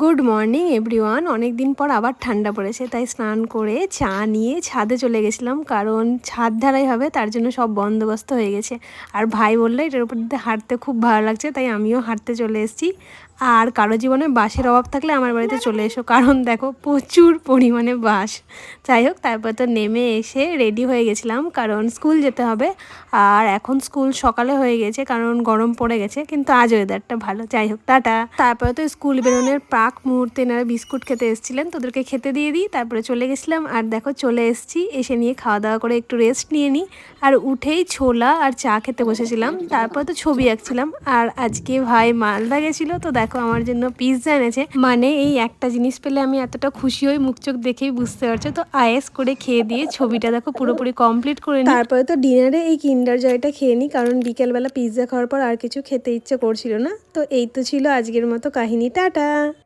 Good morning everyone. অনেক দিন পর আবার ঠান্ডা পড়েছে, তাই স্নান করে চা নিয়ে ছাদে চলে গেছিলাম, কারণ ছাদ ঢালাই হবে, তার জন্য সব বন্দোবস্ত হয়ে গেছে। আর ভাই বললো এটার উপর দিয়ে হাঁটতে খুব ভালো লাগছে, তাই আমিও হাঁটতে চলে এসেছি। আর কারো জীবনে বাঁশের অভাব থাকলে আমার বাড়িতে চলে এসো, কারণ দেখো প্রচুর পরিমাণে বাঁশ। যাই হোক, তারপর তো নেমে এসে রেডি হয়ে গেছিলাম, কারণ স্কুল যেতে হবে। আর এখন স্কুল সকালে হয়ে গেছে, কারণ গরম পড়ে গেছে, কিন্তু আজ ওয়েদারটা ভালো। যাই হোক, টাটা। তারপরে তো স্কুল বেরোনোর প্রাক মুহূর্তে এনারা বিস্কুট খেতে এসেছিলেন, তোদেরকে খেতে দিয়ে দিই, তারপরে চলে গেছিলাম। আর দেখো চলে এসেছি, এসে নিয়ে খাওয়া দাওয়া করে একটু রেস্ট নিয়ে নিই। আর উঠেই ছোলা আর চা খেতে বসেছিলাম, তারপর তো ছবি আঁকছিলাম। আর আজকে ভাই মালদা গেছিলো, তো দেখো আমার জন্য পিৎজা এনেছে। মানে এই একটা জিনিস পেলে আমি এতটা খুশি হই, মুখ চোখ দেখেই বুঝতে পারছো। তো আয়েস করে খেয়ে দিয়ে ছবিটা দেখো পুরোপুরি কমপ্লিট করে নিই। তারপরে তো ডিনারে এই কিন্ডার জয়টা খেয়ে নিই, কারণ বিকেলবেলা পিৎজা খাওয়ার পর আর কিছু খেতে ইচ্ছে করছিল না। তো এই তো ছিল আজকের মতো কাহিনী, টাটা।